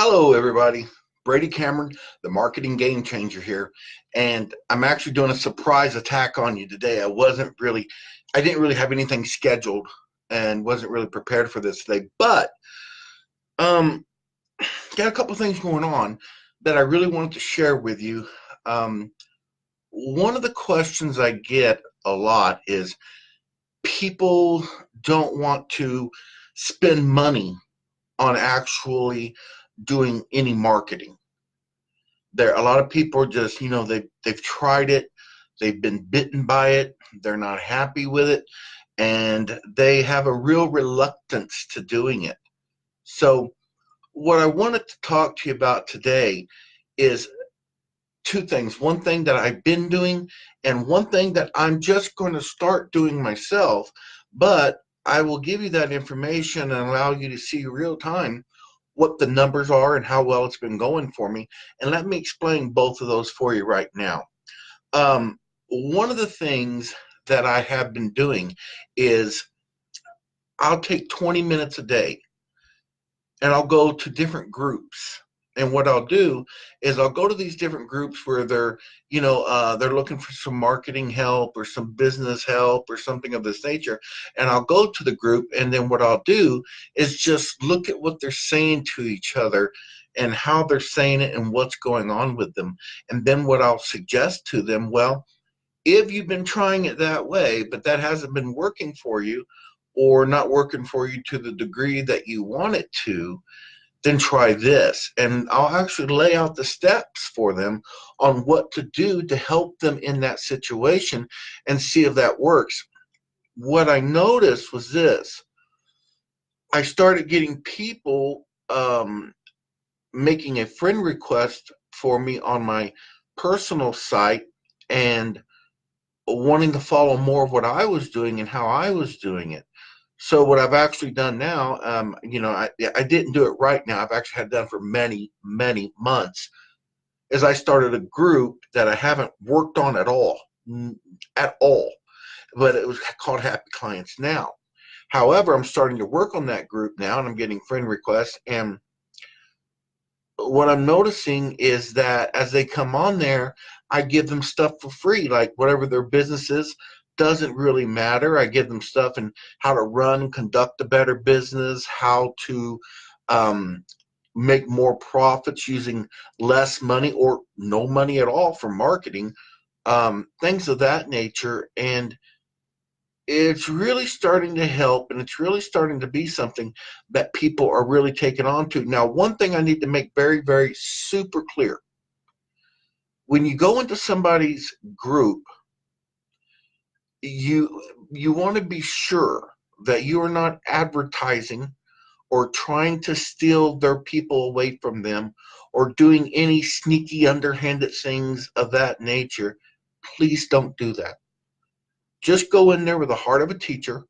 Hello, everybody. Brady Cameron, the marketing game changer here. And I'm actually doing a surprise attack on you today. I didn't really have anything scheduled and wasn't really prepared for this today. But um, got a couple things going on that I really wanted to share with you. Um, One of the questions I get a lot is people don't want to spend money on actually doing any marketing. There a lot of people are just, they've tried it, they've been bitten by it, they're not happy with it, and they have a real reluctance to doing it. So what I wanted to talk to you about today is two things. One thing that I've been doing and one thing that I'm just going to start doing myself, but I will give you that information and allow you to see real time what the numbers are and how well it's been going for me. And let me explain both of those for you right now. One of the things that I have been doing is I'll take 20 minutes a day and I'll go to different groups. And what I'll do is I'll go to these different groups where they're looking for some marketing help or some business help or something of this nature. And I'll go to the group, and then what I'll do is just look at what they're saying to each other and how they're saying it and what's going on with them. And then what I'll suggest to them, well, if you've been trying it that way, but that hasn't been working for you or not working for you to the degree that you want it to, then try this. And I'll actually lay out the steps for them on what to do to help them in that situation and see if that works. What I noticed was this. I started getting people making a friend request for me on my personal site and wanting to follow more of what I was doing and how I was doing it. So what I've actually done now, I didn't do it right now. I've actually had it done for many, many months. Is I started a group that I haven't worked on at all, but it was called Happy Clients Now. However, I'm starting to work on that group now, and I'm getting friend requests. And what I'm noticing is that as they come on there, I give them stuff for free, like whatever their business is doesn't really matter. I give them stuff and how to run, conduct a better business, how to um, make more profits using less money or no money at all for marketing, things of that nature. And it's really starting to help, and it's really starting to be something that people are really taking on to. Now, one thing I need to make very, very super clear: when you go into somebody's group, you want to be sure that you are not advertising or trying to steal their people away from them or doing any sneaky, underhanded things of that nature. Please don't do that. Just go in there with the heart of a teacher,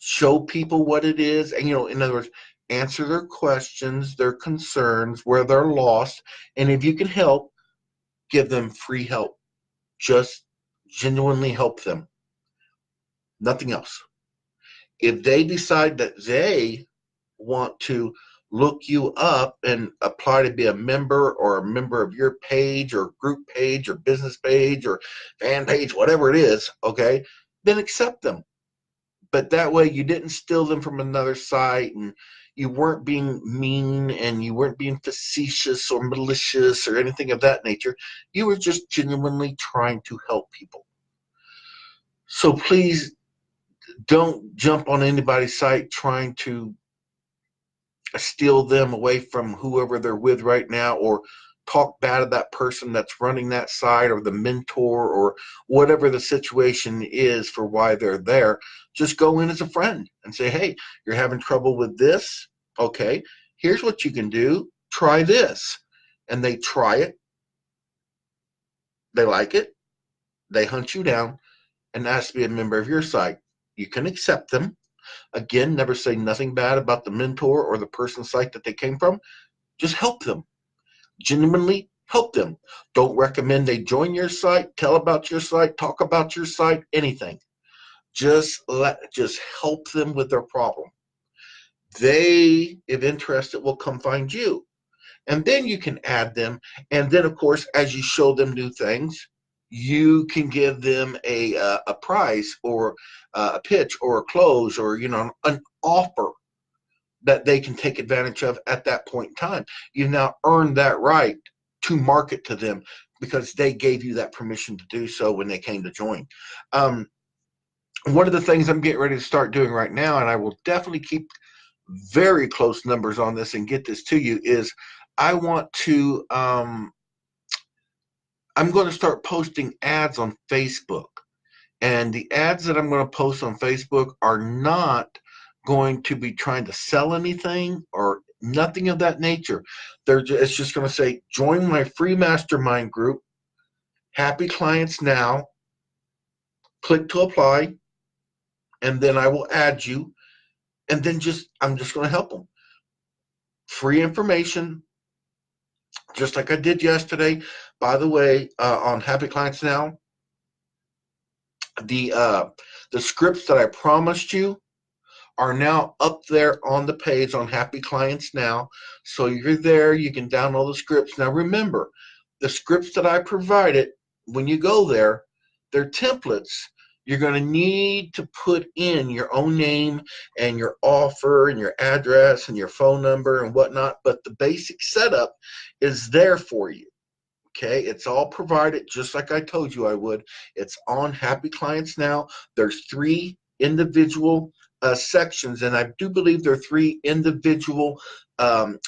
show people what it is, and in other words, answer their questions, their concerns, where they're lost, and if you can help, give them free help. Just genuinely help them. Nothing else. If they decide that they want to look you up and apply to be a member or a member of your page or group page or business page or fan page, whatever it is, okay, then accept them. But that way you didn't steal them from another site, and you weren't being mean, and you weren't being facetious or malicious or anything of that nature. You were just genuinely trying to help people. So please don't jump on anybody's site trying to steal them away from whoever they're with right now, or talk bad of that person that's running that site or the mentor or whatever the situation is for why they're there. Just go in as a friend and say, hey, you're having trouble with this. Okay, here's what you can do. Try this. And they try it. They like it. They hunt you down and ask to be a member of your site. You can accept them. Again, never say nothing bad about the mentor or the person's site that they came from. Just help them. Genuinely help them. Don't recommend they join your site, tell about your site, talk about your site, anything. Just help them with their problem. They, if interested, will come find you. and then you can add them. And then, of course, as you show them new things, you can give them a price, or a pitch, or a close, or an offer that they can take advantage of at that point in time. You've now earned that right to market to them because they gave you that permission to do so when they came to join. One of the things I'm getting ready to start doing right now, and I will definitely keep very close numbers on this and get this to you, is I want to I'm going to start posting ads on Facebook. And the ads that I'm going to post on Facebook are not going to be trying to sell anything or nothing of that nature. It's just going to say, join my free mastermind group, Happy Clients Now, click to apply, and then I will add you. And then I'm just going to help them. Free information, just like I did yesterday. By the way, on Happy Clients Now, the scripts that I promised you are now up there on the page on Happy Clients Now. So you're there, you can download the scripts. Now remember, the scripts that I provided, when you go there, they're templates. You're going to need to put in your own name and your offer and your address and your phone number and whatnot, but the basic setup is there for you. Okay, it's all provided just like I told you I would. It's on Happy Clients Now. There's 3 individual sections, and I do believe there are 3 individual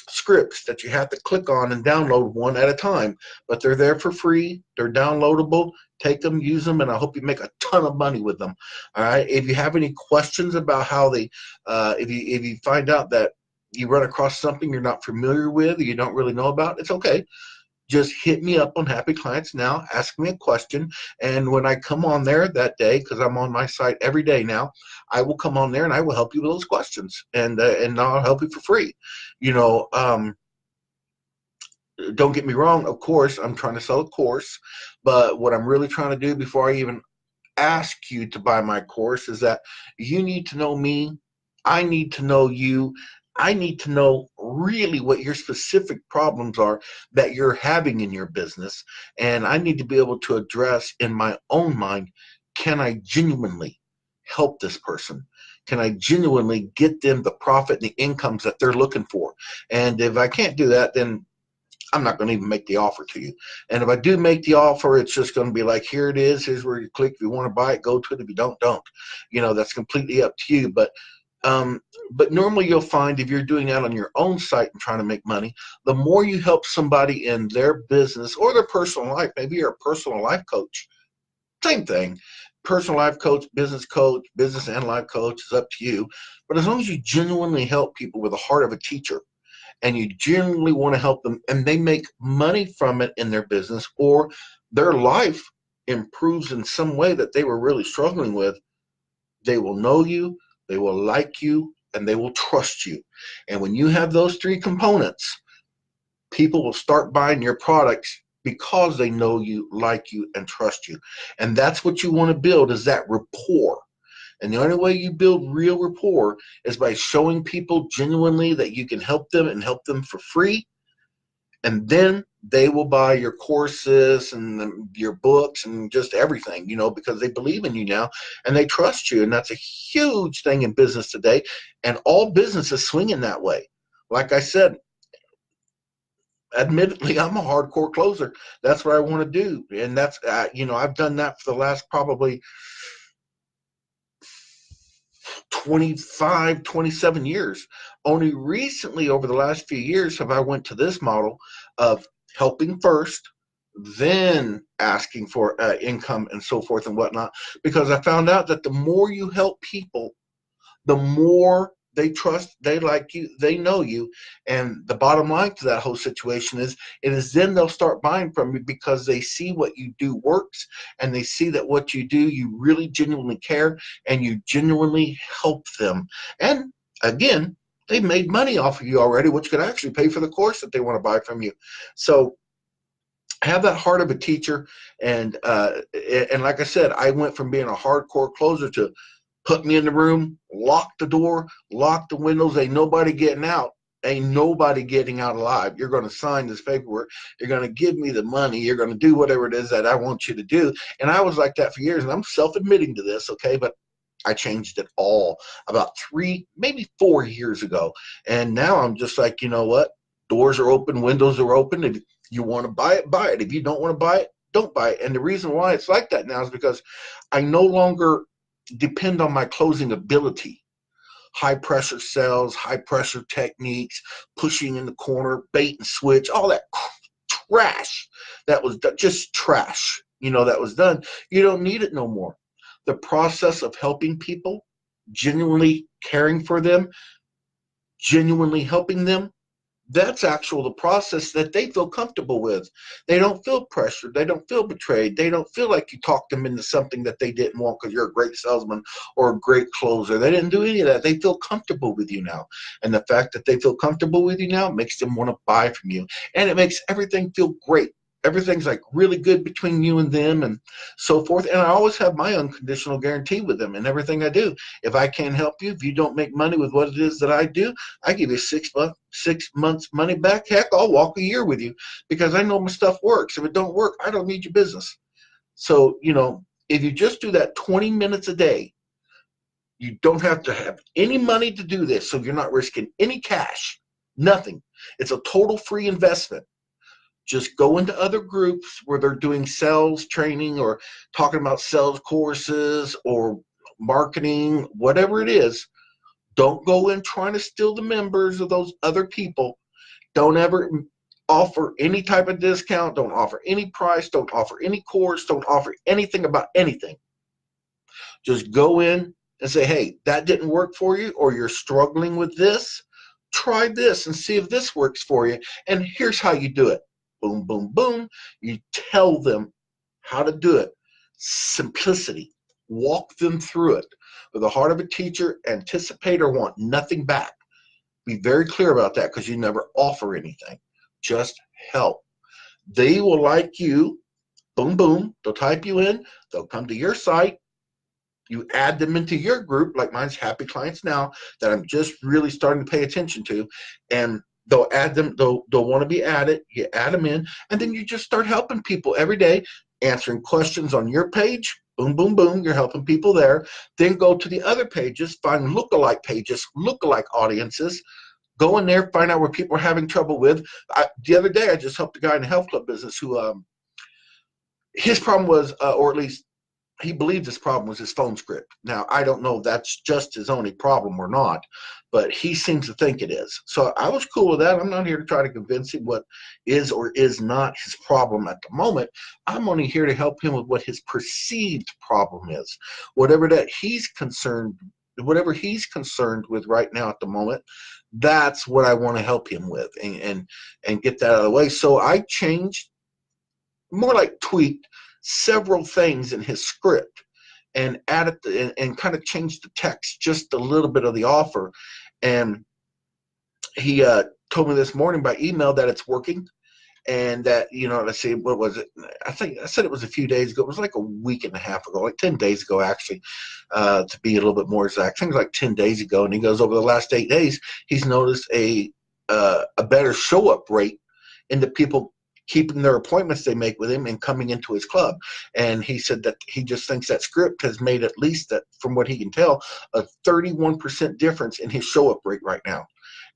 scripts that you have to click on and download one at a time. But they're there for free. They're downloadable. Take them, use them, and I hope you make a ton of money with them. All right. If you have any questions about how they, if you find out that you run across something you're not familiar with or you don't really know about, it's okay. Just hit me up on Happy Clients Now, ask me a question, and when I come on there that day, because I'm on my site every day now, I will come on there and I will help you with those questions, and I'll help you for free. Don't get me wrong, of course, I'm trying to sell a course, but what I'm really trying to do before I even ask you to buy my course is that you need to know me, I need to know you, I need to know really what your specific problems are that you're having in your business, and I need to be able to address in my own mind, can I genuinely help this person? Can I genuinely get them the profit and the incomes that they're looking for? And if I can't do that, then I'm not going to even make the offer to you. And if I do make the offer, it's just going to be like, here it is. Here's where you click. If you want to buy it, go to it. If you don't, don't. That's completely up to you. But normally you'll find if you're doing that on your own site and trying to make money, the more you help somebody in their business or their personal life, maybe you're a personal life coach, same thing. Personal life coach, business and life coach is up to you. But as long as you genuinely help people with the heart of a teacher, and you genuinely want to help them, and they make money from it in their business, or their life improves in some way that they were really struggling with, they will know you, they will like you, and they will trust you. And when you have those 3 components, people will start buying your products because they know you, like you, and trust you. And that's what you want to build, is that rapport. And the only way you build real rapport is by showing people genuinely that you can help them and help them for free. And then they will buy your courses and your books and just everything, because they believe in you now and they trust you. And that's a huge thing in business today. And all business is swinging that way. Like I said, admittedly, I'm a hardcore closer. That's what I want to do. And that's, I've done that for the last probably 25, 27 years. Only recently, over the last few years, have I went to this model of helping first, then asking for income and so forth and whatnot, because I found out that the more you help people, the more they trust, they like you, they know you. And the bottom line to that whole situation is, it is then they'll start buying from you because they see what you do works, and they see that what you do, you really genuinely care, and you genuinely help them. And again, they've made money off of you already, which could actually pay for the course that they want to buy from you. So have that heart of a teacher. And like I said, I went from being a hardcore closer to put me in the room, lock the door, lock the windows, ain't nobody getting out. Ain't nobody getting out alive. You're going to sign this paperwork. You're going to give me the money. You're going to do whatever it is that I want you to do. And I was like that for years, and I'm self-admitting to this, okay? But I changed it all about 3, maybe 4 years ago. And now I'm just like, you know what? Doors are open, windows are open. If you want to buy it, buy it. If you don't want to buy it, don't buy it. And the reason why it's like that now is because I no longer depend on my closing ability. High pressure sales, high pressure techniques, pushing in the corner, bait and switch, all that trash that was just trash, that was done. You don't need it no more. The process of helping people, genuinely caring for them, genuinely helping them, that's the process that they feel comfortable with. They don't feel pressured. They don't feel betrayed. They don't feel like you talked them into something that they didn't want because you're a great salesman or a great closer. They didn't do any of that. They feel comfortable with you now. And the fact that they feel comfortable with you now makes them want to buy from you. And it makes everything feel great. Everything's like really good between you and them and so forth. And I always have my unconditional guarantee with them in everything I do. If I can't help you, if you don't make money with what it is that I do, I give you 6 months money back. Heck, I'll walk a year with you because I know my stuff works. If it don't work, I don't need your business. So, if you just do that 20 minutes a day, you don't have to have any money to do this. So you're not risking any cash, nothing. It's a total free investment. Just go into other groups where they're doing sales training or talking about sales courses or marketing, whatever it is. Don't go in trying to steal the members of those other people. Don't ever offer any type of discount. Don't offer any price. Don't offer any course. Don't offer anything about anything. Just go in and say, hey, that didn't work for you, or you're struggling with this. Try this and see if this works for you. And here's how you do it. Boom, boom, boom. You tell them how to do it. Simplicity. Walk them through it. With the heart of a teacher, anticipate or want nothing back. Be very clear about that because you never offer anything. Just help. They will like you. Boom, boom. They'll type you in. They'll come to your site. You add them into your group, like mine's Happy Clients Now, that I'm just really starting to pay attention to. And they'll add them, they'll want to be added, you add them in, and then you just start helping people every day, answering questions on your page, boom, boom, boom, you're helping people there. Then go to the other pages, find lookalike pages, lookalike audiences, go in there, find out where people are having trouble with. The other day, I just helped a guy in the health club business who, his problem was, or at least he believed his problem was his phone script. Now, I don't know if that's just his only problem or not, but he seems to think it is. So I was cool with that. I'm not here to try to convince him what is or is not his problem at the moment. I'm only here to help him with what his perceived problem is. Whatever he's concerned with right now at the moment, that's what I want to help him with and get that out of the way. So I changed, more like tweaked, several things in his script and added and kind of changed the text just a little bit of the offer. And he told me this morning by email that it's working, and that, let's see, what was it? I said it was a few days ago. It was like a week and a half ago, like 10 days ago, actually, to be a little bit more exact. I think it was like 10 days ago. And he goes, over the last 8 days, he's noticed a better show up rate in the people keeping their appointments they make with him and coming into his club. And he said that he just thinks that script has made, at least that from what he can tell, a 31% difference in his show up rate right now.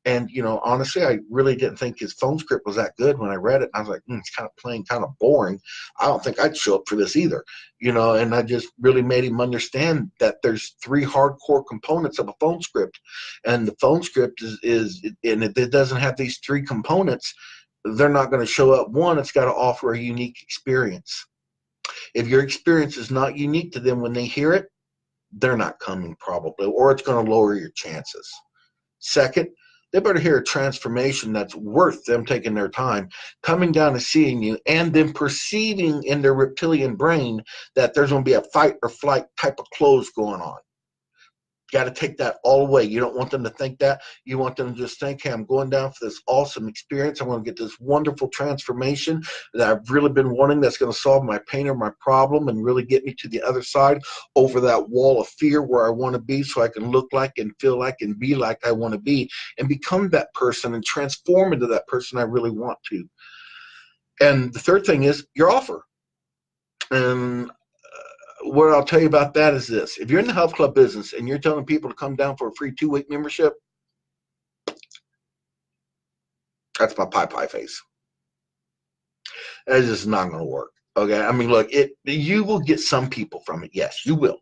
And, honestly, I really didn't think his phone script was that good when I read it. I was like, it's kind of plain, kind of boring. I don't think I'd show up for this either, and I just really made him understand that there's 3 hardcore components of a phone script. And the phone script is and if it doesn't have these 3 components, they're not going to show up. One, it's got to offer a unique experience. If your experience is not unique to them when they hear it, they're not coming probably, or it's going to lower your chances. Second, they better hear a transformation that's worth them taking their time, coming down and seeing you, and then perceiving in their reptilian brain that there's going to be a fight or flight type of close going on. got to take that all away. You don't want them to think that. You want them to just think, hey, I'm going down for this awesome experience. I'm going to get this wonderful transformation that I've really been wanting, that's going to solve my pain or my problem and really get me to the other side, over that wall of fear where I want to be, so I can look like and feel like and be like I want to be, and become that person and transform into that person I really want to. And the third thing is your offer. And what I'll tell you about that is this. If you're in the health club business and you're telling people to come down for a free 2-week membership, that's my pie face. It's just not going to work. Okay. I mean, look, you will get some people from it. Yes, you will.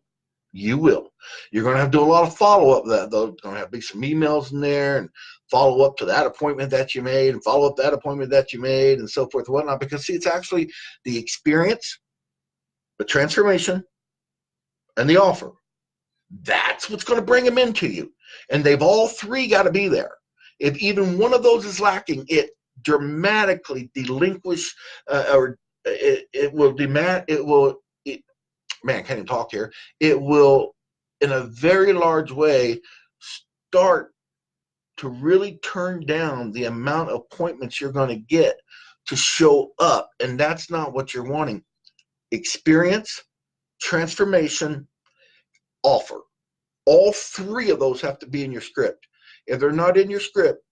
You will. You're going to have to do a lot of follow-up. That though, going to have to be some emails in there and follow up to that appointment that you made and follow up that appointment that you made and so forth and whatnot. Because see, it's actually the experience, the transformation, and the offer. That's what's going to bring them into you. And they've all three got to be there. If even one of those is lacking, it dramatically delinquish or it will demand, man, I can't even talk here. It will, in a very large way, start to really turn down the amount of appointments you're going to get to show up. And that's not what you're wanting. Experience, transformation, offer. All three of those have to be in your script. If they're not in your script,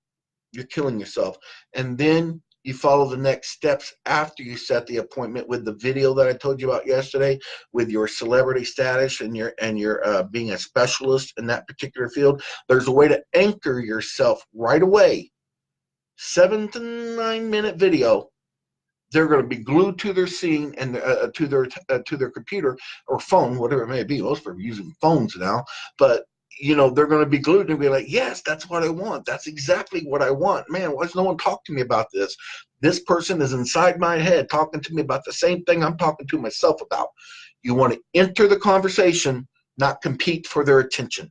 you're killing yourself. And then you follow the next steps after you set the appointment with the video that I told you about yesterday, with your celebrity status and your being a specialist in that particular field. There's a way to anchor yourself right away. 7 to 9 minute video. They're going to be glued to their scene and to their computer or phone, whatever it may be. Most people are using phones now, but they're going to be glued and be like, yes, that's what I want. That's exactly what I want. Man, why does no one talk to me about this? This person is inside my head talking to me about the same thing I'm talking to myself about. You want to enter the conversation, not compete for their attention.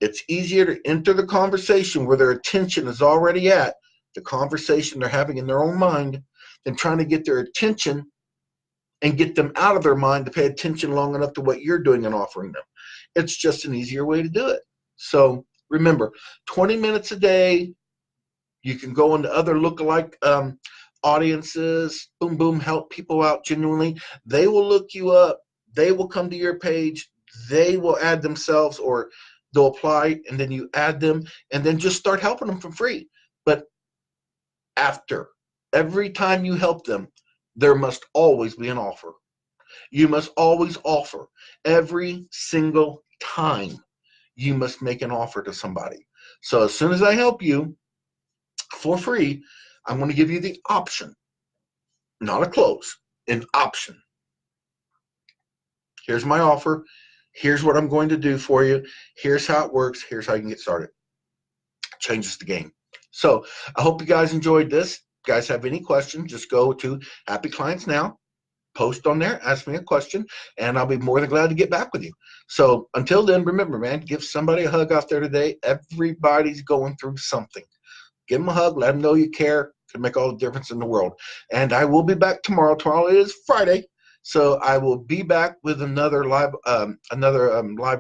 It's easier to enter the conversation where their attention is already at, the conversation they're having in their own mind, than trying to get their attention and get them out of their mind to pay attention long enough to what you're doing and offering them. It's just an easier way to do it. So remember, 20 minutes a day. You can go into other lookalike audiences, boom, boom, help people out genuinely. They will look you up. They will come to your page. They will add themselves, or they'll apply, and then you add them, and then just start helping them for free. But after every time you help them, there must always be an offer. You must always offer. Every single time you must make an offer to somebody. So as soon as I help you for free, I'm going to give you the option, not a close, an option. Here's my offer. Here's what I'm going to do for you. Here's how it works. Here's how you can get started. Changes the game. So I hope you guys enjoyed this. Guys have any questions, just go to Happy Clients Now, post on there, ask me a question, and I'll be more than glad to get back with you. So until then, remember, man, give somebody a hug out there today. Everybody's going through something. Give them a hug, let them know you care. It can make all the difference in the world. And I will be back tomorrow. Tomorrow is Friday, so I will be back with another live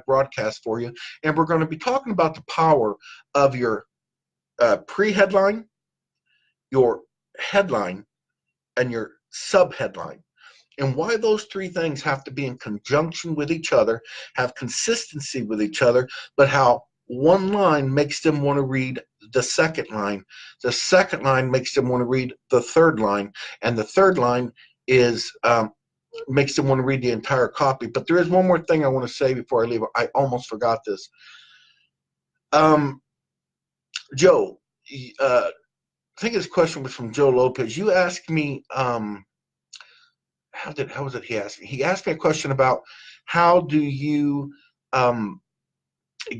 broadcast for you, and we're going to be talking about the power of your pre-headline, your headline, and your sub-headline, and why those three things have to be in conjunction with each other, have consistency with each other, but how one line makes them want to read the second line. The second line makes them want to read the third line, and the third line is makes them want to read the entire copy. But there is one more thing I want to say before I leave. I almost forgot this. Joe, I think this question was from Joe Lopez. You asked me, how was it he asked me? He asked me a question about how do you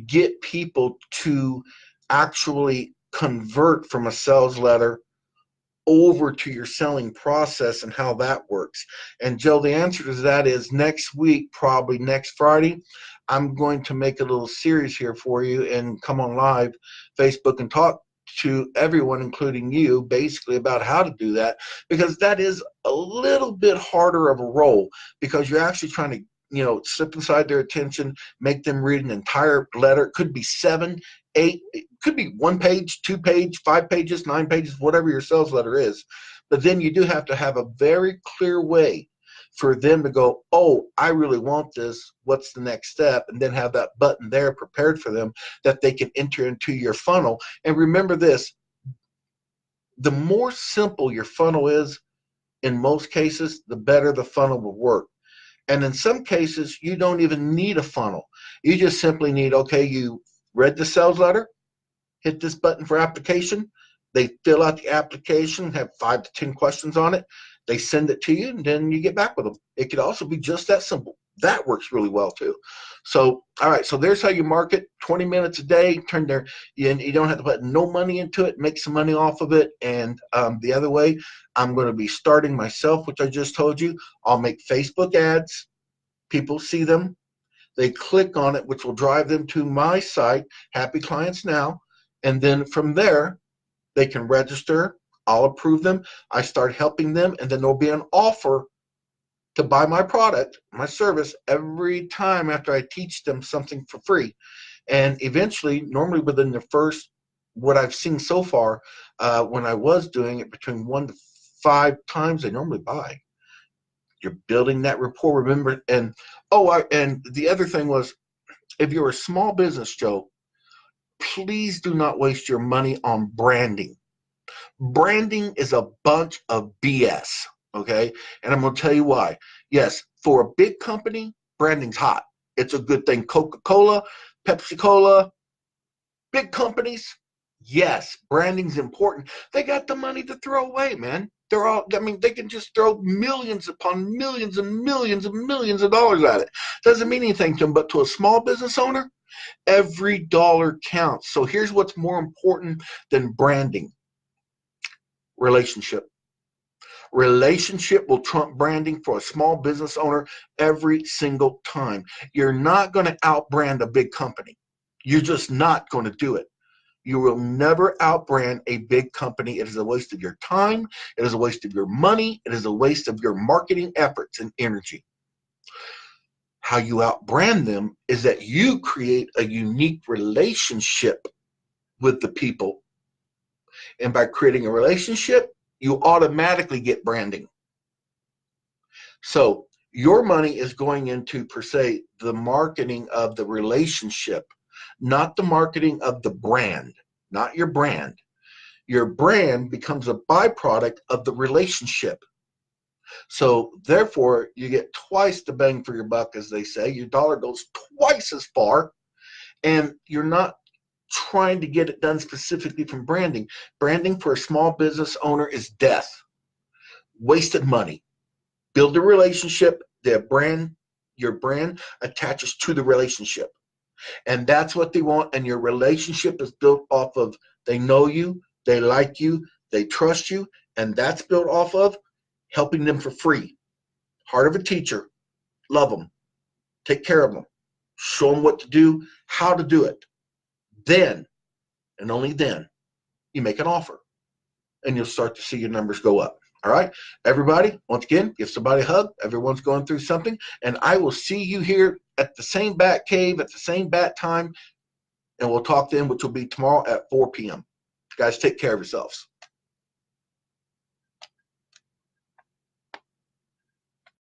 get people to actually convert from a sales letter over to your selling process and how that works. And Joe, the answer to that is next week, probably next Friday, I'm going to make a little series here for you and come on live Facebook and talk to everyone, including you, basically about how to do that, because that is a little bit harder of a role, because you're actually trying to slip inside their attention, make them read an entire letter. It could be 7, 8, it could be 1 page, 2 page, 5 pages, 9 pages, whatever your sales letter is. But then you do have to have a very clear way for them to go, oh, I really want this. What's the next step? And then have that button there prepared for them that they can enter into your funnel. And remember this, the more simple your funnel is, in most cases, the better the funnel will work. And in some cases, you don't even need a funnel. You just simply need, okay, you read the sales letter, hit this button for application. They fill out the application, have 5 to 10 questions on it. They send it to you, and then you get back with them. It could also be just that simple. That works really well too. So, all right, so there's how you market. 20 minutes a day, you don't have to put no money into it, make some money off of it. And the other way, I'm going to be starting myself, which I just told you. I'll make Facebook ads. People see them. They click on it, which will drive them to my site, Happy Clients Now. And then from there, they can register. I'll approve them. I start helping them, and then there'll be an offer to buy my product, my service, every time after I teach them something for free. And eventually, normally within the first, what I've seen so far, when I was doing it, between 1 to 5 times, they normally buy. You're building that rapport, remember. And and the other thing was, if you're a small business, Joe, please do not waste your money on branding. Branding is a bunch of BS, okay? And I'm going to tell you why. Yes, for a big company, branding's hot. It's a good thing. Coca-Cola, Pepsi-Cola, big companies, yes, branding's important. They got the money to throw away, man. They can just throw millions upon millions and millions and millions of dollars at it. Doesn't mean anything to them, but to a small business owner, every dollar counts. So here's what's more important than branding. Relationship. Relationship will trump branding for a small business owner every single time. You're not going to outbrand a big company. You're just not going to do it. You will never outbrand a big company. It is a waste of your time. It is a waste of your money. It is a waste of your marketing efforts and energy. How you outbrand them is that you create a unique relationship with the people. And by creating a relationship, you automatically get branding. So your money is going into, per se, the marketing of the relationship, not the marketing of the brand, not your brand. Your brand becomes a byproduct of the relationship. So therefore, you get twice the bang for your buck, as they say. Your dollar goes twice as far, and you're not trying to get it done specifically from branding. Branding for a small business owner is death. Wasted money. Build a relationship. Your brand attaches to the relationship. And that's what they want. And your relationship is built off of they know you, they like you, they trust you. And that's built off of helping them for free. Heart of a teacher. Love them. Take care of them. Show them what to do, how to do it. Then, and only then, you make an offer. And you'll start to see your numbers go up. All right, everybody, once again, give somebody a hug. Everyone's going through something. And I will see you here at the same bat cave at the same bat time. And we'll talk then, which will be tomorrow at 4 p.m. Guys, take care of yourselves.